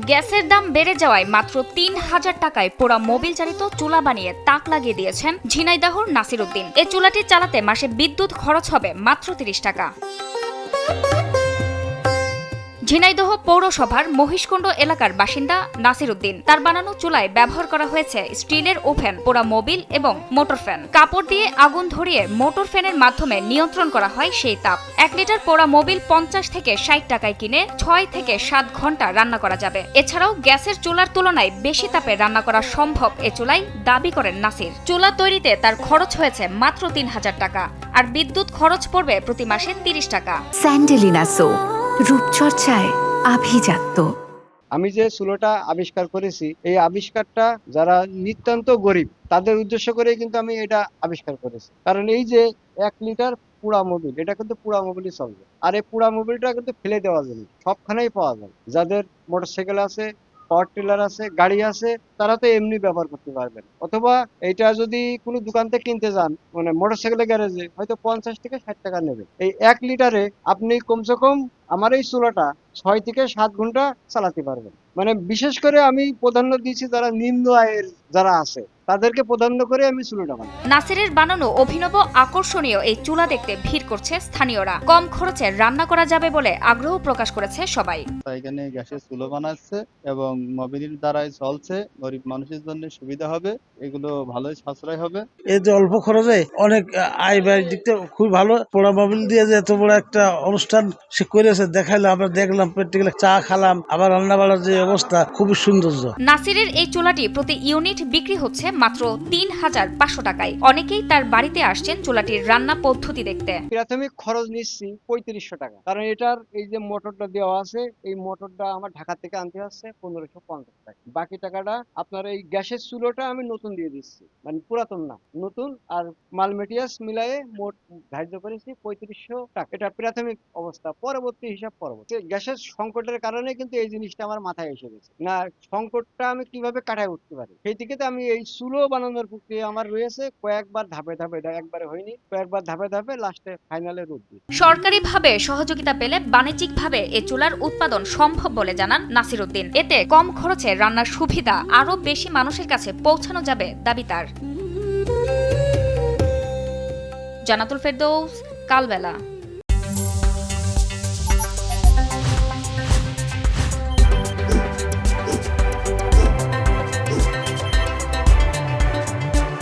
গ্যাসের দাম বেড়ে যাওয়ায় মাত্র ৩,০০০ টাকায় পোড়া মোবিল চালিত চুলা বানিয়ে তাক লাগিয়ে দিয়েছেন ঝিনাইদহর নাসির উদ্দিন। এই চুলাটি চালাতে মাসে বিদ্যুৎ খরচ হবে মাত্র ৩০ টাকা। ঝিনাইদহ পৌরসভার মহিষকুণ্ড এলাকার বাসিন্দা নাসির উদ্দিন। তার বানানো চুলায় ব্যবহার করা হয়েছে স্টিলের ওভেন, পোড়া মোবিল এবং মোটর ফ্যান। কাপড় দিয়ে আগুন ধরিয়ে মোটর ফ্যানের মাধ্যমে নিয়ন্ত্রণ করা হয় সেই তাপ। ১ লিটার পোড়া মোবিল ৫০ থেকে ৬০ টাকায় কিনে ৬ থেকে ৭ ঘন্টা রান্না করা যাবে। এছাড়াও গ্যাসের চুলার তুলনায় বেশি তাপে রান্না করা সম্ভব এ চুলাই দাবি করেন নাসির। চুলা তৈরিতে তার খরচ হয়েছে মাত্র ৩,০০০ টাকা, আর বিদ্যুৎ খরচ পড়বে প্রতি মাসে ৩০ টাকা। স্যান্ডেলিনা সো, রূপচর্চায় আভিজাত্য। আমি যে চুলোটা আবিষ্কার করেছি, এই আবিষ্কারটা যারা নিতান্ত গরিব তাদের উদ্দেশ্য করে কিন্তু আমি এটা আবিষ্কার করেছি। কারণ এই যে ১ লিটার পুড়া মোবিল, এটা কিন্তু পুড়া মোবিলই চলবে। আর এই পুড়া মোবিলটা কিন্তু ফেলে দেওয়া যাবে, সবখানেই পাওয়া যায়। যাদের মোটরসাইকেল আছে, পাওয়ার টিলার আছে, গাড়ি আছে, তারা তো এমনি ব্যবহার করতে পারবেন। অথবা এটা যদি কোনো দোকান থেকে কিনতে যান, মানে মোটরসাইকেলের গ্যারেজে, হয়তো ৫০ থেকে ৬০ টাকা নেবে। এই ১ লিটারে আপনি কমসে কম আমার এই চুলাটা ৬ থেকে ৭ ঘন্টা চালাতে পারবেন। মানে বিশেষ করে আমি প্রাধান্য দিয়েছি যারা নিম্ন আয়ের যারা আছে, তাদেরকে প্রাধান্য করে আমি চুলাটা বানাই। নাসিরের বানানো অভিনব আকর্ষণীয় এই চুলা দেখতে ভিড় করছে স্থানীয়রা। কম খরচে রান্না করা যাবে বলে আগ্রহ প্রকাশ করেছে সবাই। এখানে গ্যাসের চুলো বানাচ্ছে এবং মোবিলের দ্বারাই চলছে, গরিব মানুষের জন্য সুবিধা হবে, এগুলো ভালোই সাশ্রয় হবে। এই যে অল্প খরচে অনেক আয় ব্যয়ের দিকটা খুব ভালো। পোড়া মোবিল দিয়ে যে এত বড় একটা অনুষ্ঠান সে করেছে, দেখাইলো, আমরা দেখলাম, প্র্যাকটিক্যালি চা খালাম, আবার রান্না বাড়ার যে অবস্থা খুবই সৌন্দর্য। নাসিরের এই চুলাটি প্রতি ইউনিট বিক্রি হচ্ছে মাত্র ৩,৫০০ টাকায়। অনেকেই তার বাড়িতে আসছেন চুলাটির রান্না পদ্ধতি দেখতে। প্রাথমিক খরচ নিচ্ছি ৩৫০০ টাকা, কারণ এটার এই যে মোটরটা দেওয়া আছে, এই মোটরটা আমার ঢাকা থেকে আনতে আসছে ১৫৫০ টাকা। বাকি টাকাটা আপনার এই গ্যাসের চুলোটা আমি নতুন দিয়ে দিচ্ছি, মানে পুরাতন না, নতুন। আর মাল মেটেরিয়ালস মিলায়ে মোট ধার্য করেছি ৩৫০০ টাকা। এটা প্রাথমিক অবস্থা, পরবর্তী হিসাব পরবর্তী। গ্যাসের সংকটের কারণে কিন্তু এই জিনিসটা আমার মাথায় এসে গেছে, না সংকটটা আমি কিভাবে কাটায় উঠতে পারি, সেই থেকে আমি এই চুলো বানানোর প্রক্রিয়া আমার রয়েছে। কয়েকবার ধাপে ধাপে, এটা একবারে হয়নি, কয়েকবার ধাপে ধাপে লাস্টে ফাইনালে রূপ দিই। সরকারিভাবে সহযোগিতা পেলে বাণিজ্যিকভাবে এ চুলার উৎপাদন সম্ভব বলে জানান নাসির উদ্দিন। এতে কম খরচে রান্নার সুবিধা আরও বেশি মানুষের কাছে পৌঁছানো যাবে দাবি তার। জান্নাতুল ফেরদৌস, কালবেলা।